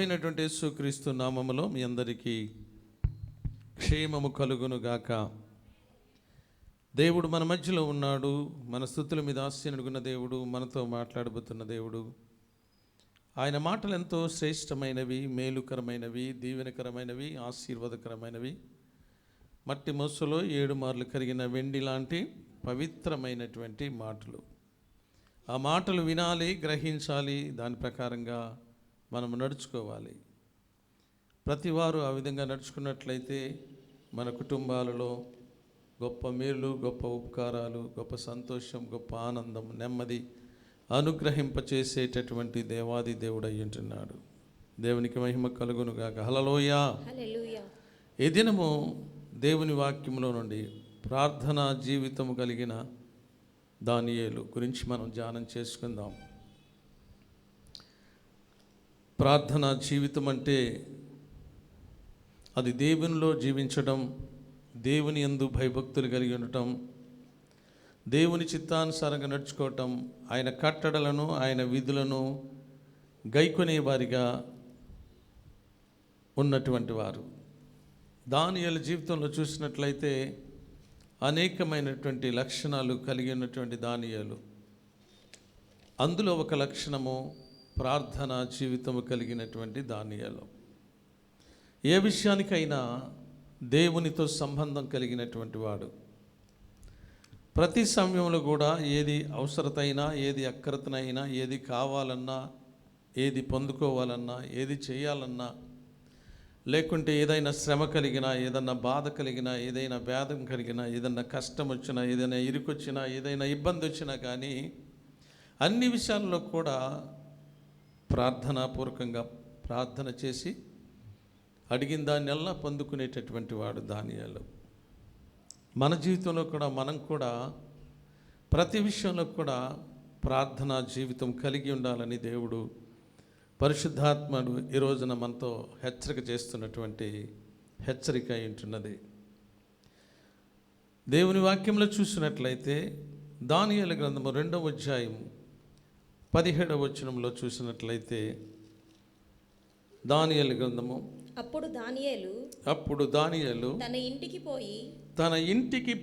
అయినటువంటి యేసుక్రీస్తు నామములో మీ అందరికీ క్షేమము కలుగును గాక. దేవుడు మన మధ్యలో ఉన్నాడు. మన స్తుతుల మీద ఆశీనుడుగున్న దేవుడు, మనతో మాట్లాడబోతున్న దేవుడు. ఆయన మాటలు ఎంతో శ్రేష్టమైనవి, మేలుకరమైనవి, దీవెనకరమైనవి, ఆశీర్వాదకరమైనవి. మట్టి మొస్సులో 7 మార్లు కరిగిన వెండి లాంటి పవిత్రమైనటువంటి మాటలు. ఆ మాటలు వినాలి, గ్రహించాలి, దాని ప్రకారంగా మనం నడుచుకోవాలి. ప్రతివారు ఆ విధంగా నడుచుకున్నట్లయితే మన కుటుంబాలలో గొప్ప మేలు, గొప్ప ఉపకారాలు, గొప్ప సంతోషం, గొప్ప ఆనందం, నెమ్మది అనుగ్రహింపచేసేటటువంటి దేవాది దేవుడు అయ్యుంటున్నాడు. దేవునికి మహిమ కలుగును గాక. హల్లెలూయా. ఈ దినము దేవుని వాక్యంలో నుండి ప్రార్థనా జీవితము కలిగిన దానియేలు గురించి మనం ధ్యానం చేసుకుందాం. ప్రార్థనా జీవితం అంటే అది దేవునిలో జీవించడం, దేవుని యందు భయభక్తులు కలిగి ఉండటం, దేవుని చిత్తానుసారంగా నడుచుకోవటం, ఆయన కట్టడలను, ఆయన విధులను గైకొనే వారిగా ఉన్నటువంటి వారు. దానియేలు జీవితంలో చూసినట్లయితే అనేకమైనటువంటి లక్షణాలు కలిగి ఉన్నటువంటి దానియేలు, అందులో ఒక లక్షణము ప్రార్థనా జీవితము కలిగినటువంటి దానియేలు. ఏ విషయానికైనా దేవునితో సంబంధం కలిగినటువంటి వాడు. ప్రతి సమయంలో కూడా ఏది అవసరతైనా, ఏది అక్కరతనైనా, ఏది కావాలన్నా, ఏది పొందుకోవాలన్నా, ఏది చేయాలన్నా, లేకుంటే ఏదైనా శ్రమ కలిగినా, ఏదన్నా బాధ కలిగినా, ఏదైనా భేదం కలిగినా, ఏదన్నా కష్టం వచ్చినా, ఏదైనా ఇరుకొచ్చినా, ఏదైనా ఇబ్బంది వచ్చినా కానీ అన్ని విషయాల్లో కూడా ప్రార్థనాపూర్వకంగా ప్రార్థన చేసి అడిగిన దాన్నెల్లా పొందుకునేటటువంటి వాడు దానియేలు. మన జీవితంలో కూడా మనం కూడా ప్రతి విషయంలో కూడా ప్రార్థనా జీవితం కలిగి ఉండాలని దేవుడు పరిశుద్ధాత్ముడు ఈ రోజున మనతో హెచ్చరిక చేస్తున్నటువంటి హెచ్చరిక అయి ఉంటున్నది. దేవుని వాక్యంలో చూసినట్లయితే దానియేలు గ్రంథము 2వ అధ్యాయం 17వ వచనంలో చూసినట్లయితే, దానియేలు గ్రంథము అప్పుడు దానియేలు తన ఇంటికి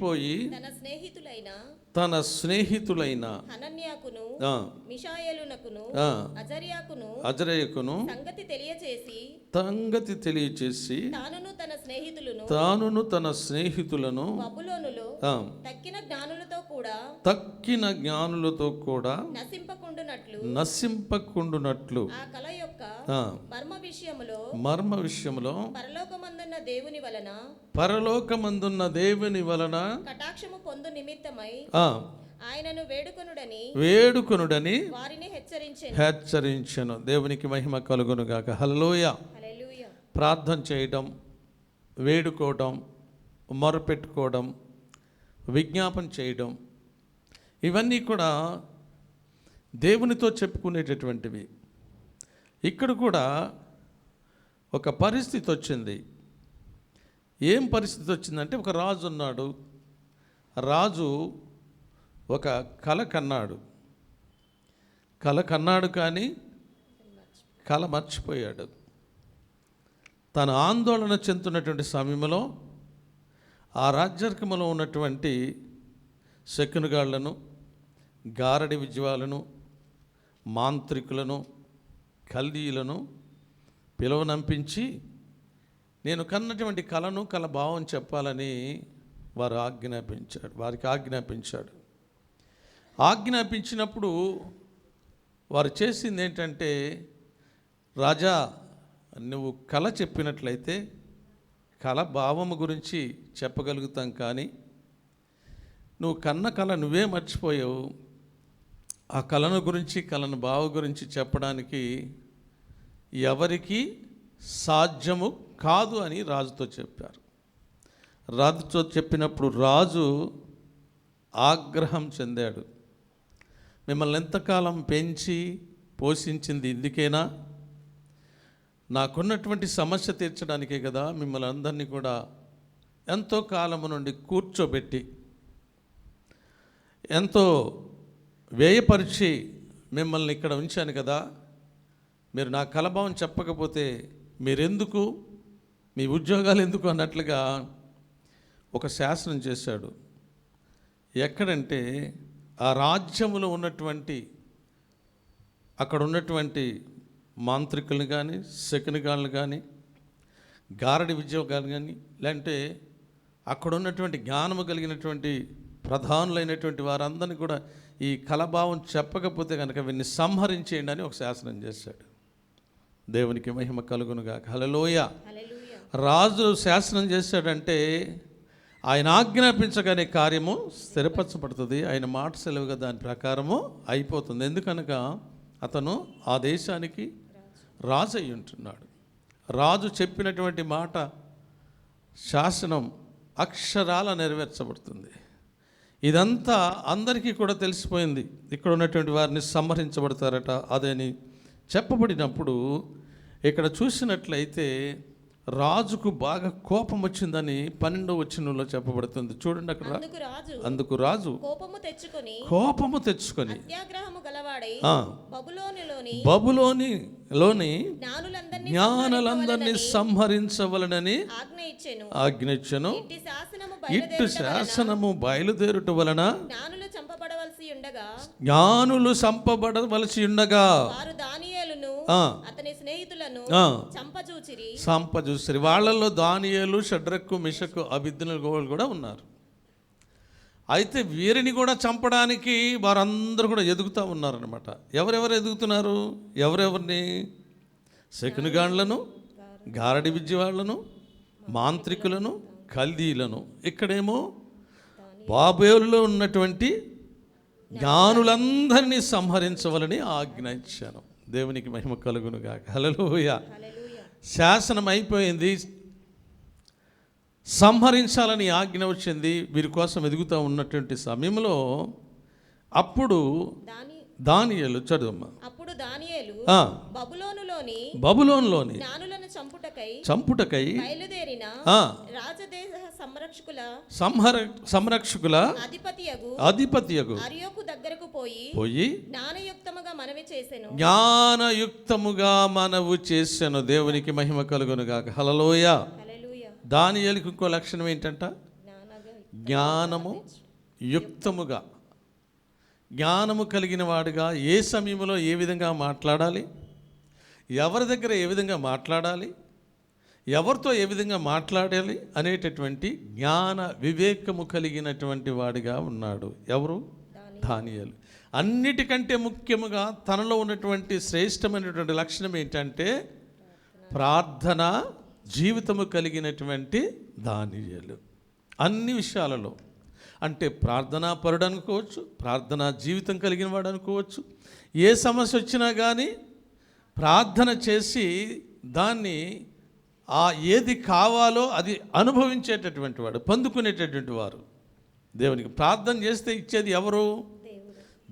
పోయి తన స్నేహితులైన హనన్యాకును మిషాయేలునకును అజర్యాకును సంగతి తెలియచేసి తానును తన స్నేహితులను బబులోనులో తక్కిన జ్ఞానులతో కూడా నశింపకుండునట్లు ఆ కల యొక్క మర్మ విషయములో పరలోకమందున్న దేవుని వలన కటాక్షము పొందు నిమిత్తమై ఆయనను వేడుకొనుడని వారిని హెచ్చరించెను. దేవునికి మహిమ కలుగును గాక. హల్లెలూయా. ప్రార్థన చేయడం, వేడుకోవడం, మొరపెట్టుకోవడం, విజ్ఞాపన చేయడం, ఇవన్నీ కూడా దేవునితో చెప్పుకునేటటువంటివి. ఇక్కడ కూడా ఒక పరిస్థితి వచ్చింది. ఏం పరిస్థితి వచ్చిందంటే, ఒక రాజు ఉన్నాడు. రాజు ఒక కల కన్నాడు కానీ కల మర్చిపోయాడు. తను ఆందోళన చెందుతున్నటువంటి సమయంలో ఆ రాజ్యర్గంలో ఉన్నటువంటి శకునగాళ్లను, గారడి విద్వాలను, మాంత్రికులను, కల్దీయులను పిలువనంపించి నేను కన్నటువంటి కళను, కళ భావం చెప్పాలని వారికి ఆజ్ఞాపించాడు. ఆజ్ఞాపించినప్పుడు వారు చేసింది ఏంటంటే, రాజా, నువ్వు కళ చెప్పినట్లయితే కళ భావము గురించి చెప్పగలుగుతాం, కానీ నువ్వు కన్న కళ నువ్వే మర్చిపోయావు. ఆ కళను గురించి, కళను భావ గురించి చెప్పడానికి ఎవరికి సాధ్యము కాదు అని రాజుతో చెప్పారు. రాజుతో చెప్పినప్పుడు రాజు ఆగ్రహం చెందాడు. మిమ్మల్ని ఎంతకాలం పెంచి పోషించింది ఇందుకేనా? నాకున్నటువంటి సమస్య తీర్చడానికే కదా మిమ్మల్ని అందరినీ కూడా ఎంతో కాలము నుండి కూర్చోబెట్టి, ఎంతో వ్యయపరిచి మిమ్మల్ని ఇక్కడ ఉంచాను కదా. మీరు నా కలభావం చెప్పకపోతే మీరెందుకు, మీ ఉద్యోగాలు ఎందుకు అన్నట్లుగా ఒక శాసనం చేశాడు. ఎక్కడంటే ఆ రాజ్యములో ఉన్నటువంటి అక్కడ ఉన్నటువంటి మాంత్రికులను కానీ, శకునిగాళ్ళని కానీ, గారడి ఉద్యోగాలు కానీ, లేదంటే అక్కడ ఉన్నటువంటి జ్ఞానము కలిగినటువంటి ప్రధానులైనటువంటి వారందరినీ కూడా ఈ కలభావం చెప్పకపోతే కనుక వీరిని సంహరించేయండి అని ఒక శాసనం చేశాడు. దేవునికి మహిమ కలుగునుగా. హల్లెలూయా. రాజు శాసనం చేశాడంటే ఆయన ఆజ్ఞాపించగానే కార్యము స్థిరపరచబడుతుంది. ఆయన మాట సెలవుగా దాని ప్రకారము అయిపోతుంది. ఎందుకనగా అతను ఆ దేశానికి రాజు అయి ఉంటున్నాడు. రాజు చెప్పినటువంటి మాట, శాసనం అక్షరాల నెరవేర్చబడుతుంది. ఇదంతా అందరికీ కూడా తెలిసిపోయింది. ఇక్కడ ఉన్నటువంటి వారిని సంహరించబడతారట అదని చెప్పబడినప్పుడు ఇక్కడ చూసినట్లయితే రాజుకు బాగా కోపం వచ్చిందని 12వ వచనంలో చెప్పబడుతుంది. చూడండి అక్కడ. అందుకు రాజు కోపము తెచ్చుకొని అత్యాగ్రహము గలవాడై బబులోనిలోని జ్ఞానులందరినీ సంహరించవలనని ఆజ్ఞ ఇచ్చెను. ఇట్టు శాసనము బయలుదేరుట వలన జ్ఞానులు చంపబడవలసి ఉండగా అతని స్నేహితులను చంపజూసిరి. వాళ్ళల్లో దానియేలు, షడ్రకు, మిషకు, అబేద్నెగోలు కూడా ఉన్నారు. అయితే వీరిని కూడా చంపడానికి వారందరూ కూడా ఎదుగుతూ ఉన్నారనమాట. ఎవరెవరు ఎదుగుతున్నారు? ఎవరెవరిని? శకునిగాండ్లను, గారడి విద్య వాళ్ళను, మాంత్రికులను, కల్దీలను. ఇక్కడేమో బాబేలులో ఉన్నటువంటి జ్ఞానులందరినీ సంహరించవలని ఆజ్ఞ ఇచ్చాను. దేవునికి మహిమ కలుగునుగా. హల్లెలూయా. శాసనం అయిపోయింది, సంహరించాలని ఆజ్ఞ వచ్చింది. వీరి కోసం ఎదుగుతూ ఉన్నటువంటి సమయంలో అప్పుడు దానియేలు, చదువమ్మా. అప్పుడు దానియేలు బబులోనులోని జ్ఞానులను చంపుటకై బయలుదేరిన రాజదేశ సంరక్షకుల అధిపతియగు అర్యోకు దగ్గరకు పోయి జ్ఞానయుక్తముగా మనవి చేసెను. దేవునికి మహిమ కలుగునుగాక. హల్లెలూయా. దానియేలుకు ఇంకో లక్షణం ఏంటంట? జ్ఞానము యుక్తముగా, జ్ఞానము కలిగిన వాడుగా ఏ సమయంలో ఏ విధంగా మాట్లాడాలి, ఎవరి దగ్గర ఏ విధంగా మాట్లాడాలి, ఎవరితో ఏ విధంగా మాట్లాడాలి అనేటటువంటి జ్ఞాన వివేకము కలిగినటువంటి వాడిగా ఉన్నాడు. ఎవరు? దానియేలు. అన్నిటికంటే ముఖ్యముగా తనలో ఉన్నటువంటి శ్రేష్టమైనటువంటి లక్షణం ఏంటంటే ప్రార్థన జీవితము కలిగినటువంటి దానియేలు. అన్ని విషయాలలో, అంటే ప్రార్థనా పరుడు అనుకోవచ్చు, ప్రార్థనా జీవితం కలిగిన వాడు అనుకోవచ్చు. ఏ సమస్య వచ్చినా కానీ ప్రార్థన చేసి దాన్ని ఏది కావాలో అది అనుభవించేటటువంటి వాడు, పొందుకునేటటువంటి వారు. దేవునికి ప్రార్థన చేస్తే ఇచ్చేది ఎవరు?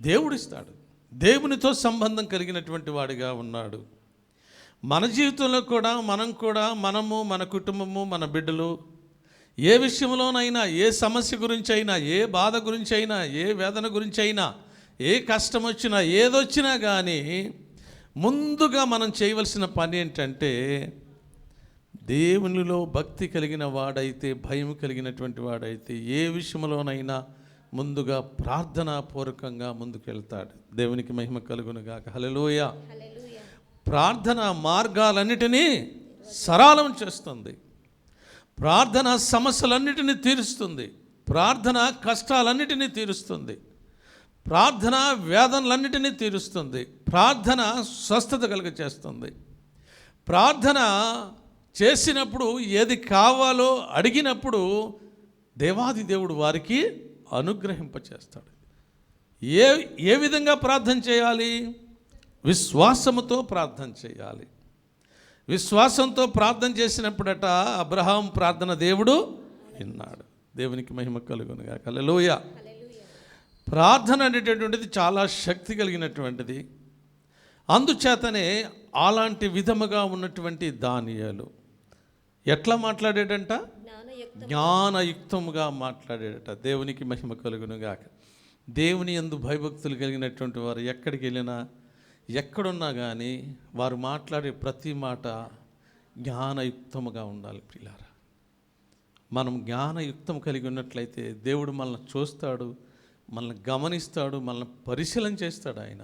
దేవుడు ఇస్తాడు. దేవునితో సంబంధం కలిగినటువంటి వాడిగా ఉన్నాడు. మన జీవితంలో కూడా మనము, మన కుటుంబము, మన బిడ్డలు ఏ విషయంలోనైనా, ఏ సమస్య గురించి అయినా, ఏ బాధ గురించి అయినా, ఏ వేదన గురించి అయినా, ఏ కష్టం వచ్చినా, ఏదొచ్చినా కానీ ముందుగా మనం చేయవలసిన పని ఏంటంటే దేవునిలో భక్తి కలిగిన వాడైతే, భయం కలిగినటువంటి వాడైతే ఏ విషయంలోనైనా ముందుగా ప్రార్థనాపూర్వకంగా ముందుకెళ్తాడు. దేవునికి మహిమ కలుగునుగాక. హల్లెలూయా. ప్రార్థన మార్గాలన్నిటినీ సరళం చేస్తుంది. ప్రార్థన సమస్యలన్నిటినీ తీరుస్తుంది. ప్రార్థన కష్టాలన్నిటినీ తీరుస్తుంది. ప్రార్థన వేదనలన్నిటినీ తీరుస్తుంది. ప్రార్థన స్వస్థత కలుగచేస్తుంది. ప్రార్థన చేసినప్పుడు ఏది కావాలో అడిగినప్పుడు దేవాది దేవుడు వారికి అనుగ్రహింపచేస్తాడు. ఏ విధంగా ప్రార్థన చేయాలి? విశ్వాసముతో ప్రార్థన చేయాలి. విశ్వాసంతో ప్రార్థన చేసినప్పుడట అబ్రహాం ప్రార్థన దేవుడు విన్నాడు. దేవునికి మహిమ కలుగునుగాక. హల్లెలూయా. ప్రార్థన అనేటటువంటిది చాలా శక్తి కలిగినటువంటిది. అందుచేతనే అలాంటి విధముగా ఉన్నటువంటి దానియేలు ఎట్లా మాట్లాడేటంట? జ్ఞానయుక్తముగా మాట్లాడేటట. దేవునికి మహిమ కలుగునుగాక. దేవుని యందు భయభక్తులు కలిగినటువంటి వారు ఎక్కడికి వెళ్ళినా, ఎక్కడున్నా కానీ వారు మాట్లాడే ప్రతి మాట జ్ఞానయుక్తముగా ఉండాలి ప్రియులారా. మనం జ్ఞానయుక్తం కలిగి ఉన్నట్లయితే దేవుడు మనల్ని చూస్తాడు, మనల్ని గమనిస్తాడు, మనల్ని పరిశీలన చేస్తాడు. ఆయన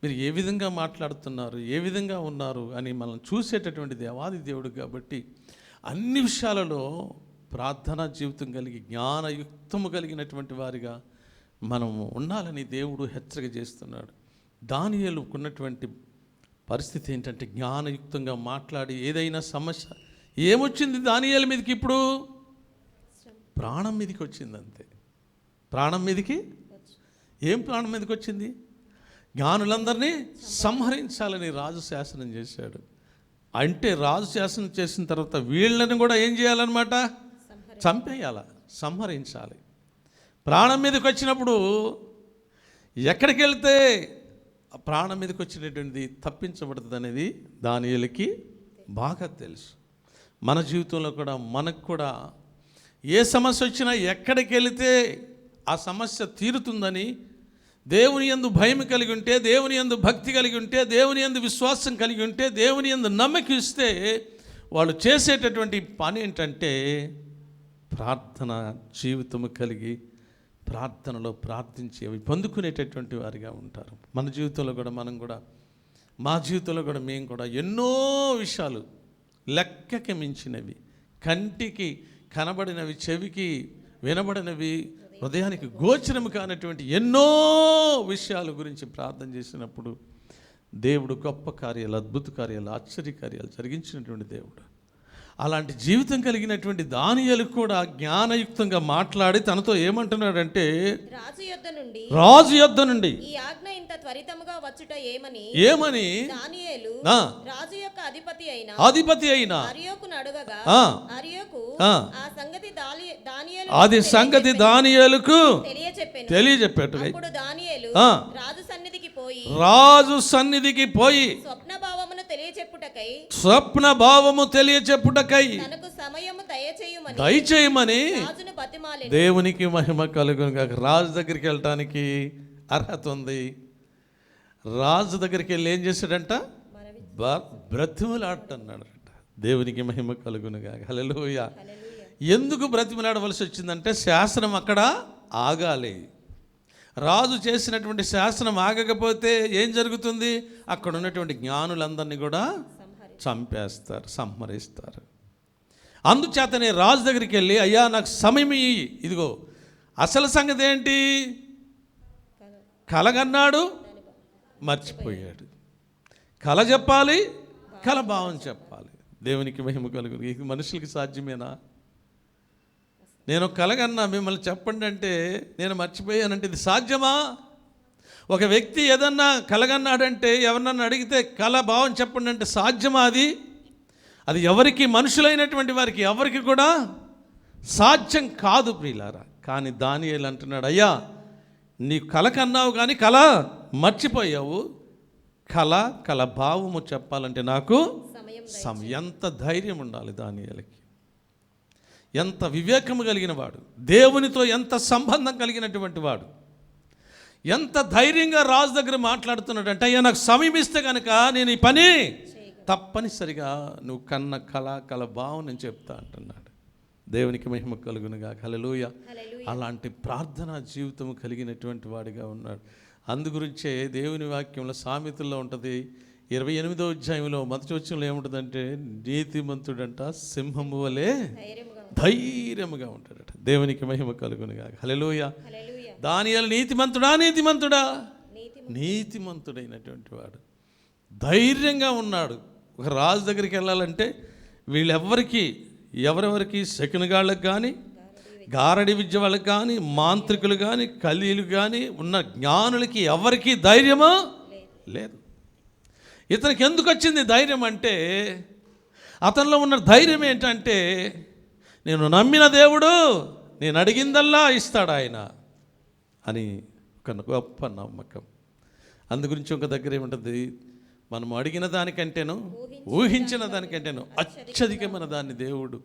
మీరు ఏ విధంగా మాట్లాడుతున్నారు, ఏ విధంగా ఉన్నారు అని మనల్ని చూసేటటువంటి దేవాది దేవుడు. కాబట్టి అన్ని విషయాలలో ప్రార్థనా జీవితం కలిగి జ్ఞానయుక్తము కలిగినటువంటి వారిగా మనం ఉండాలని దేవుడు హెచ్చరిక చేస్తున్నాడు. దానియేలుకు ఉన్నటువంటి పరిస్థితి ఏంటంటే జ్ఞానయుక్తంగా మాట్లాడి ఏదైనా సమస్య ఏమొచ్చింది దానియేలు మీదకి, ఇప్పుడు ప్రాణం మీదకి వచ్చింది. అంతే, ప్రాణం మీదకి. ఏం ప్రాణం మీదకి వచ్చింది? జ్ఞానులందరినీ సంహరించాలని రాజు శాసనం చేశాడు. అంటే రాజు శాసనం చేసిన తర్వాత వీళ్ళని కూడా ఏం చేయాలన్నమాట? చంపేయాల, సంహరించాలి. ప్రాణం మీదకి వచ్చినప్పుడు ఎక్కడికి వెళ్తే ఆ ప్రాణం మీదకి వచ్చినటువంటిది తప్పించబడుతుంది అనేది దానియేలుకి బాగా తెలుసు. మన జీవితంలో కూడా మనకు కూడా ఏ సమస్య వచ్చినా ఎక్కడికి వెళితే ఆ సమస్య తీరుతుందని దేవుని యందు భయం కలిగి ఉంటే, దేవుని యందు భక్తి కలిగి ఉంటే, దేవుని యందు విశ్వాసం కలిగి ఉంటే, దేవుని యందు నమ్మకం ఇస్తే వాళ్ళు చేసేటటువంటి పని ఏంటంటే ప్రార్థన జీవితము కలిగి ప్రార్థనలో ప్రార్థించి అవి పొందుకునేటటువంటి వారిగా ఉంటారు. మన జీవితంలో కూడా మనం కూడా, మా జీవితంలో కూడా మేము కూడా ఎన్నో విషయాలు లెక్కకి మించినవి, కంటికి కనబడినవి, చెవికి వినబడినవి, హృదయానికి గోచరము కానటువంటి ఎన్నో విషయాల గురించి ప్రార్థన చేసినప్పుడు దేవుడు గొప్ప కార్యాలు, అద్భుత కార్యాలు, ఆశ్చర్య కార్యాలు జరిగించినటువంటి దేవుడు. అలాంటి జీవితం కలిగినటువంటి దానియేలు కూడా జ్ఞానయుక్తంగా మాట్లాడి తనతో ఏమంటున్నాడంటే, రాజు యొద్ద నుండి ఈ ఆజ్ఞ ఇంత త్వరితముగా వచ్చుట ఏమని దానియేలు రాజు యొక్క అధిపతి అయిన అర్యోకును అడగగా, అర్యోకు అది సంగతి దానియేలుకు తెలియజెప్పాడు. అప్పుడు దానియేలు రాజు సన్నిధికి పోయి స్వప్న భావము తెలియచెప్పుటకై తనకు సమయము దయచేయమని రాజును బతిమాలెను. దేవునికి మహిమ కలుగును గాక. రాజు దగ్గరికి వెళ్ళటానికి అర్హత ఉంది. రాజు దగ్గరికి వెళ్ళి ఏం చేశాడంట? బ్రతిమలాడుతున్నాడట. దేవునికి మహిమ కలుగును గాక. హల్లెలూయా. ఎందుకు బ్రతిమలాడవలసి వచ్చిందంటే శాసనం అక్కడ ఆగాలి. రాజు చేసినటువంటి శాసనం ఆగకపోతే ఏం జరుగుతుంది? అక్కడ ఉన్నటువంటి జ్ఞానులందరినీ కూడా చంపేస్తారు, సంహరిస్తారు. అందుచేతనే రాజు దగ్గరికి వెళ్ళి, అయ్యా నాకు సమయం ఇయ్యి, ఇదిగో అసలు సంగతి ఏంటి? కలగన్నాడు, మర్చిపోయాడు. కల చెప్పాలి, కల భావం చెప్పాలి. దేవునికి మహిమ కలుగును. ఇది మనుషులకి సాధ్యమేనా? నేను కలగన్నా మిమ్మల్ని చెప్పండి అంటే నేను మర్చిపోయానంటే ఇది సాధ్యమా? ఒక వ్యక్తి ఏదన్నా కలగన్నాడంటే ఎవరన్నా అడిగితే కల భావం చెప్పండి అంటే సాధ్యమా? అది ఎవరికి, మనుషులైనటువంటి వారికి ఎవరికి కూడా సాధ్యం కాదు ప్రియులారా. కానీ దానియేలు అంటున్నాడు, అయ్యా నీ కల కన్నావు కానీ కల మర్చిపోయావు. కల భావము చెప్పాలంటే నాకు ఎంత ధైర్యం ఉండాలి దానియేలుకి. ఎంత వివేకము కలిగిన వాడు, దేవునితో ఎంత సంబంధం కలిగినటువంటి వాడు, ఎంత ధైర్యంగా రాజు దగ్గర మాట్లాడుతున్నాడు అంటే, అయ్యా నాకు సమయం ఇస్తే కనుక నేను ఈ పని తప్పనిసరిగా నువ్వు కల భావం నేను చెప్తా అంటున్నాడు. దేవునికి మహిమ కలుగునుగా. హల్లెలూయా. అలాంటి ప్రార్థనా జీవితం కలిగినటువంటి వాడిగా ఉన్నాడు. అందుగురించే దేవుని వాక్యంలో సామెతల్లో ఉంటుంది, 28వ అధ్యాయంలో మొదటి వచనంలో ఏముంటుందంటే, నీతిమంతుడంట సింహము వలె ధైర్యముగా ఉంటాడట. దేవునికి మహిమ కలుగునుగా. హల్లెలూయా. దానియేలు నీతిమంతుడా? నీతిమంతుడైనటువంటి వాడు ధైర్యంగా ఉన్నాడు. ఒక రాజు దగ్గరికి వెళ్ళాలంటే ఎవరెవరికి శకునగాళ్ళకి కానీ, గారడి విద్య వాళ్ళకి కానీ, మాంత్రికులు కానీ, కలీలు కానీ, ఉన్న జ్ఞానులకి ఎవరికి ధైర్యమో లేదు. ఇతనికి ఎందుకు వచ్చింది ధైర్యం అంటే, అతనిలో ఉన్న ధైర్యం ఏంటంటే, నేను నమ్మిన దేవుడు నేను అడిగిందల్లా ఇస్తాడు ఆయన అని ఒక గొప్ప నమ్మకం. అందుగురించి ఒక దగ్గర ఏముంటుంది, మనం అడిగిన దానికంటేను, ఊహించిన దానికంటేను అత్యధికమైన దాన్ని దేవుడు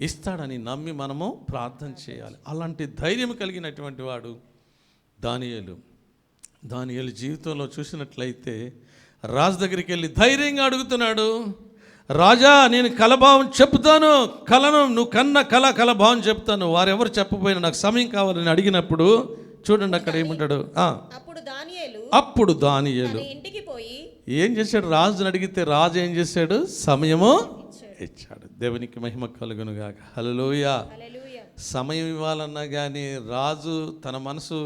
ఇస్తాడని నమ్మి మనము ప్రార్థన చేయాలి. అలాంటి ధైర్యం కలిగినటువంటి వాడు దానియేలు జీవితంలో చూసినట్లయితే రాజు దగ్గరికి వెళ్ళి ధైర్యంగా అడుగుతున్నాడు, రాజా నేను కలభావం చెప్తాను, కలను నువ్వు కలభావం చెప్తాను, వారెవరు చెప్పపోయినా నాకు సమయం కావాలని అడిగినప్పుడు చూడండి అక్కడ ఏమంటాడు. అప్పుడు దానియేలు ఇంటికి పోయి ఏం చేశాడు, రాజుని అడిగితే రాజు ఏం చేశాడు, సమయము ఇచ్చాడు. దేవునికి మహిమ కలుగునుగాక. హల్లెలూయా. సమయం ఇవ్వాలన్నా కానీ రాజు తన మనసు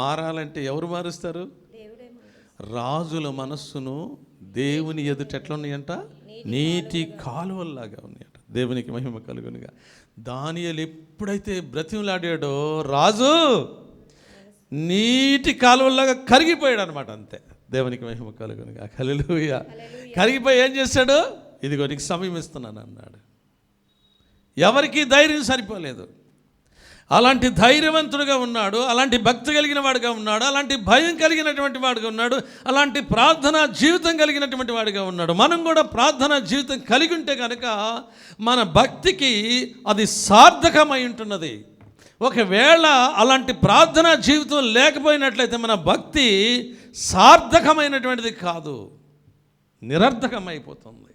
మారాలంటే ఎవరు మారుస్తారు? రాజుల మనస్సును దేవుని ఎదుట ఎట్లా ఉన్నాయంట, నీటి కాలువల్లాగా ఉన్నాయట. దేవునికి మహిమ కలుగునుగా. దానియేలు ఎప్పుడైతే బ్రతిమలాడాడో రాజు నీటి కాలువల్లాగా కరిగిపోయాడు అనమాట. అంతే. దేవునికి మహిమ కలుగునుగా. హల్లెలూయా. కరిగిపోయి ఏం చేశాడు, ఇదిగో నీకు సమయం ఇస్తున్నాను అన్నాడు. ఎవరికి ధైర్యం సరిపోలేదు. అలాంటి ధైర్యవంతుడిగా ఉన్నాడు, అలాంటి భక్తి కలిగిన వాడిగా ఉన్నాడు, అలాంటి భయం కలిగినటువంటి వాడిగా ఉన్నాడు, అలాంటి ప్రార్థనా జీవితం కలిగినటువంటి వాడిగా ఉన్నాడు. మనం కూడా ప్రార్థనా జీవితం కలిగి ఉంటే కనుక మన భక్తికి అది సార్థకమై ఉంటున్నది. ఒకవేళ అలాంటి ప్రార్థనా జీవితం లేకపోయినట్లయితే మన భక్తి సార్థకమైనటువంటిది కాదు, నిరర్థకమైపోతుంది.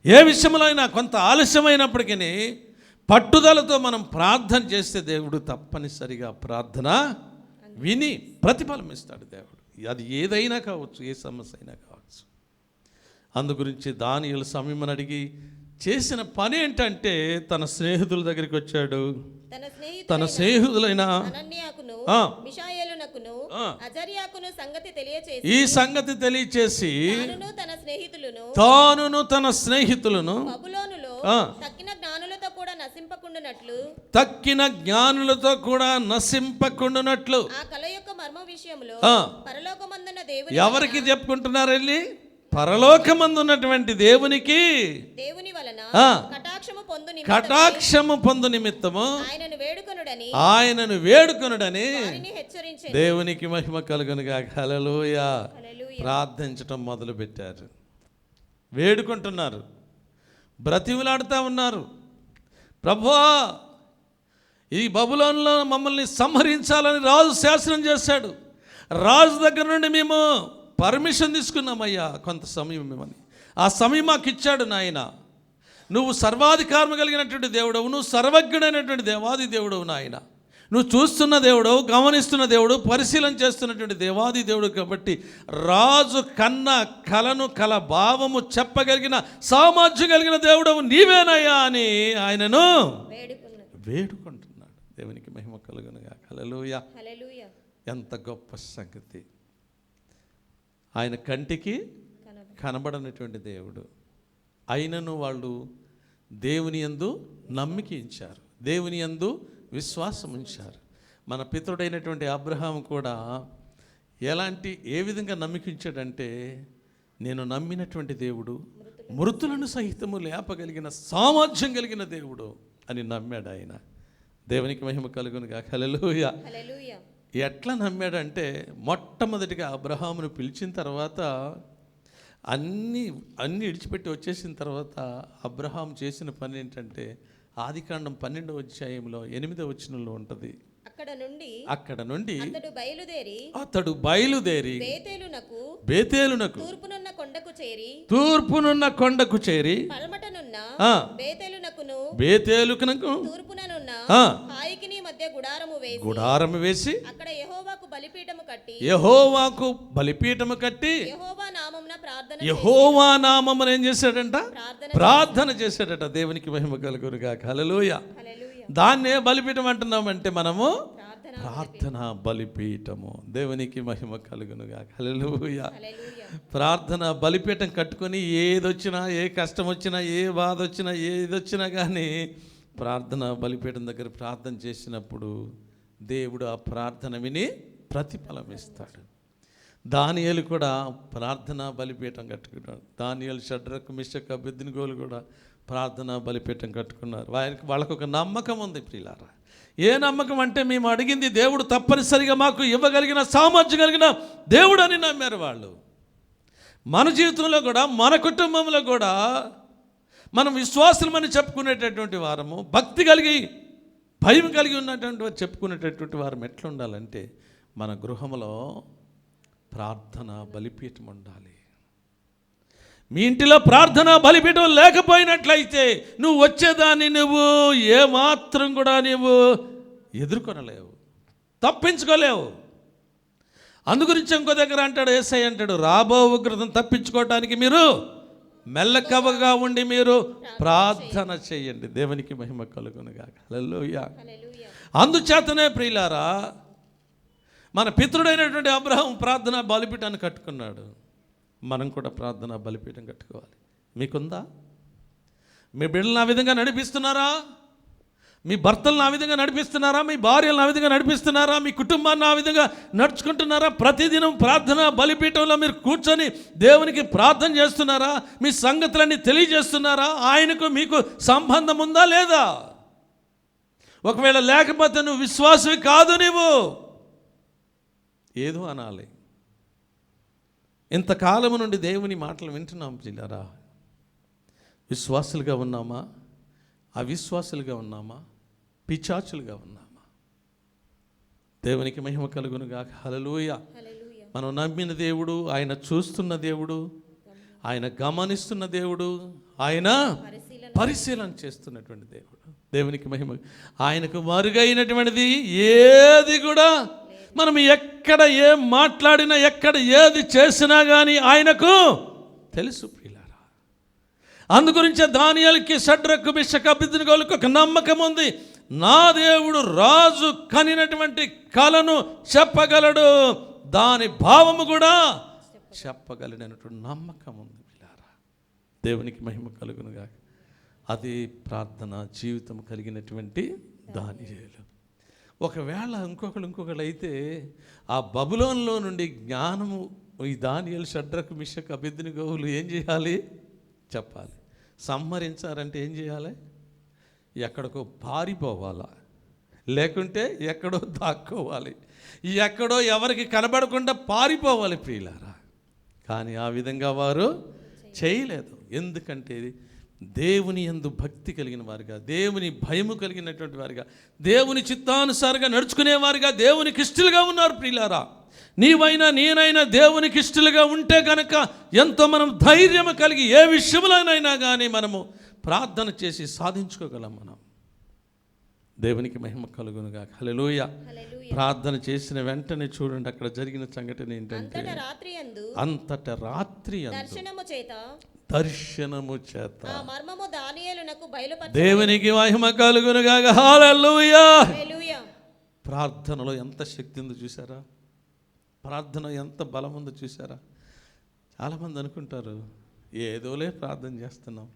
ఏ విషయంలో అయినా కొంత ఆలస్యమైనప్పటికీ పట్టుదలతో మనం ప్రార్థన చేస్తే దేవుడు తప్పనిసరిగా ప్రార్థన విని ప్రతిఫలం ఇస్తాడు దేవుడు. అది ఏదైనా కావచ్చు, ఏ సమస్య అయినా కావచ్చు. అందు గురించి దానియేలు సమయం అడిగి చేసిన పని ఏంటంటే తన స్నేహితుల దగ్గరికి వచ్చాడు. తన స్నేహితులైన ఈ సంగతి తెలియచేసి తానును తన స్నేహితులను తక్కిన జ్ఞానులతో కూడా నశింపకుండునట్లు ఎవరికి చెప్పుకుంటున్నారు వెళ్ళి? పరలోకమందున్నటువంటి దేవునికి కటాక్షము పొందు నిమిత్తము ఆయనను వేడుకొనుడని దేవునికి మహిమ కలుగునుగా. హల్లెలూయా. ప్రార్థించటం మొదలు పెట్టారు, వేడుకుంటున్నారు, బ్రతిమలాడుతూ ఉన్నారు. ప్రభువా, ఈ బబులోనులో మమ్మల్ని సంహరించాలని రాజు శాసనం చేశాడు. రాజు దగ్గర నుండి మేము పర్మిషన్ తీసుకున్నామయ్యా, కొంత సమయం ఇవ్వమని. ఆ సమయం మాకు ఇచ్చాడు నాయన. నువ్వు సర్వాధికారం కలిగినటువంటి దేవుడవు, నువ్వు సర్వజ్ఞుడైనటువంటి దేవాది దేవుడవు నాయన. నువ్వు చూస్తున్న దేవుడవు, గమనిస్తున్న దేవుడు, పరిశీలన చేస్తున్నటువంటి దేవాది దేవుడు. కాబట్టి రాజు కలను కల భావము చెప్పగలిగిన సామర్థ్యం కలిగిన దేవుడవు నీవేనయ్యా అని ఆయనను వేడుకుంటున్నాడు. దేవునికి మహిమ కలుగునుగా. హల్లెలూయా. ఎంత గొప్ప సంగతి. ఆయన కంటికి కనబడనటువంటి దేవుడు అయినను వాళ్ళు దేవుని యందు నమ్మిక ఉంచారు, దేవుని యందు విశ్వాసం ఉంచారు. మన పితరుడైనటువంటి అబ్రహాం కూడా ఏ విధంగా నమ్మికించాడంటే, నేను నమ్మినటువంటి దేవుడు మృతులను సహితము లేపగలిగిన సామర్థ్యం కలిగిన దేవుడు అని నమ్మాడు ఆయన. దేవునికి మహిమ కలుగునుగా. హల్లెలూయా. ఎట్లా నమ్మాడంటే, మొట్టమొదటిగా అబ్రహామును పిలిచిన తర్వాత అన్నీ విడిచిపెట్టి వచ్చేసిన తర్వాత అబ్రహాం చేసిన పని ఏంటంటే, ఆదికాండం 12వ అధ్యాయంలో 8వ వచనంలో ఉంటుంది. అక్కడ నుండి అతడు బయలుదేరి బేతేలునకు తూర్పునున్న కొండకు చేరి బేతేలునకు గుడారము వేసి యెహోవాకు బలిపీఠము కట్టి యెహోవా నామమున ఏం చేశాడంట? ప్రార్థన చేశాడట. దేవునికి మహిమ కలుగునుగాక. హల్లెలూయా. దాన్నే బలిపీఠం అంటున్నామంటే మనము ప్రార్థన బలిపీఠము. దేవునికి మహిమ కలుగునుగాక. హల్లెలూయా. ప్రార్థన బలిపీఠం కట్టుకొని ఏదొచ్చినా, ఏ కష్టం వచ్చినా, ఏ బాధ వచ్చినా, ఏదొచ్చినా కానీ ప్రార్థన బలిపీఠం దగ్గర ప్రార్థన చేసినప్పుడు దేవుడు ఆ ప్రార్థన విని ప్రతిఫలం ఇస్తాడు. దానియేలు కూడా ప్రార్థన బలిపీఠం కట్టుకున్నాడు. దానియేలు, షడ్రకు, మిషకు, అబేద్నెగోలు కూడా ప్రార్థన బలిపీఠం కట్టుకున్నారు. వాళ్ళకు ఒక నమ్మకం ఉంది ప్రియులారా. ఏ నమ్మకం అంటే, మేము అడిగింది దేవుడు తప్పనిసరిగా మాకు ఇవ్వగలిగిన సామర్థ్యం కలిగిన దేవుడు అని నమ్మారు వాళ్ళు. మన జీవితంలో కూడా, మన కుటుంబంలో కూడా మనం విశ్వాసులమని చెప్పుకునేటటువంటి వారము, భక్తి కలిగి భయం కలిగి ఉన్నటువంటి వారు చెప్పుకునేటటువంటి వారం ఎట్లా ఉండాలంటే, మన గృహంలో ప్రార్థన బలిపీఠం ఉండాలి. మీ ఇంటిలో ప్రార్థన బలిపీఠం లేకపోయినట్లయితే నువ్వు వచ్చేదాన్ని నువ్వు ఏమాత్రం కూడా నువ్వు ఎదుర్కొనలేవు, తప్పించుకోలేవు. అందుగురించి ఇంకో దగ్గర అంటాడు, యేసయ్య అంటాడు, రాబో ఉగ్రతను తప్పించుకోవటానికి మీరు మెల్లకవగా ఉండి మీరు ప్రార్థన చేయండి. దేవునికి మహిమ కలుగునుగాక. హల్లెలూయా. అందుచేతనే ప్రియులారా, మన పితృడైనటువంటి అబ్రహాం ప్రార్థన బలిపీఠాన్ని కట్టుకున్నాడు. మనం కూడా ప్రార్థన బలిపీఠం కట్టుకోవాలి. మీకుందా? మీ బిడ్డలను ఆ విధంగా నడిపిస్తున్నారా? మీ భర్తలను ఆ విధంగా నడిపిస్తున్నారా? మీ భార్యలను ఆ విధంగా నడిపిస్తున్నారా? మీ కుటుంబాన్ని ఆ విధంగా నడుచుకుంటున్నారా? ప్రతిదినం ప్రార్థన బలిపీఠంలో మీరు కూర్చొని దేవునికి ప్రార్థన చేస్తున్నారా? మీ సంగతులన్నీ తెలియజేస్తున్నారా? ఆయనకు మీకు సంబంధం ఉందా లేదా? ఒకవేళ లేకపోతే నువ్వు విశ్వాసవి కాదు. నువ్వు ఏదో అనాలి. ఇంతకాలము నుండి దేవుని మాటలు వింటున్నాం పిల్లరా. విశ్వాసులుగా ఉన్నామా? అవిశ్వాసులుగా ఉన్నామా? పిచాచులుగా ఉన్నామా? దేవునికి మహిమ కలుగునుగాక. హల్లెలూయా. మనం నమ్మిన దేవుడు, ఆయన చూస్తున్న దేవుడు, ఆయన గమనిస్తున్న దేవుడు, ఆయన పరిశీలన చేస్తున్నటువంటి దేవుడు. దేవునికి మహిమ. ఆయనకు మరుగైనటువంటిది ఏది కూడా మనం ఎక్కడ ఏం మాట్లాడినా, ఎక్కడ ఏది చేసినా కానీ ఆయనకు తెలుసు ప్రియులారా. అందుగురించే దానియేలుకి, షడ్రకు, మిషకు, అబేద్నెగోలకు ఒక నమ్మకం ఉంది. నా దేవుడు రాజు కనినటువంటి కలను చెప్పగలడు, దాని భావము కూడా చెప్పగలడనటువంటి నమ్మకం ఉంది ప్రియులారా. దేవునికి మహిమ కలుగునుగా. అది ప్రార్థన జీవితం కలిగినటువంటి దానియేలు. ఒకవేళ ఇంకొకళ్ళు అయితే ఆ బబులోన్లో నుండి జ్ఞానము ఈ దానియేలు, షడ్రకు, మిషకు, అబేద్నెగోలు ఏం చేయాలి? చెప్పాలి. సంహరించారంటే ఏం చేయాలి? ఎక్కడికో పారిపోవాలా, లేకుంటే ఎక్కడో దాక్కోవాలి, ఎక్కడో ఎవరికి కనబడకుండా పారిపోవాలి ప్రియులారా. కానీ ఆ విధంగా వారు చేయలేదు. ఎందుకంటే దేవుని యందు భక్తి కలిగిన వారుగా, దేవుని భయము కలిగినటువంటి వారుగా, దేవుని చిత్తానుసారంగా నడుచుకునేవారుగా దేవునికి ఇష్టలుగా ఉన్నారు ప్రియులారా. నీవైనా నేనైనా దేవునికి ఇష్టలుగా ఉంటే కనుక ఎంతో మనం ధైర్యం కలిగి ఏ విషయంలోనైనా కానీ మనము ప్రార్థన చేసి సాధించుకోగలం. మనం దేవునికి మహిమ కలుగునుగా. హల్లెలూయా. ప్రార్థన చేసిన వెంటనే చూడండి అక్కడ జరిగిన సంఘటన ఏంటంటే, అంతట రాత్రి దర్శనము చేత దేవునికి మహిమ కలుగునుగా. హల్లెలూయా. ప్రార్థనలో ఎంత శక్తి ఉందో చూసారా? ప్రార్థన ఎంత బలం ఉందో చూసారా? చాలామంది అనుకుంటారు, ఏదోలే ప్రార్థన చేస్తున్నాం,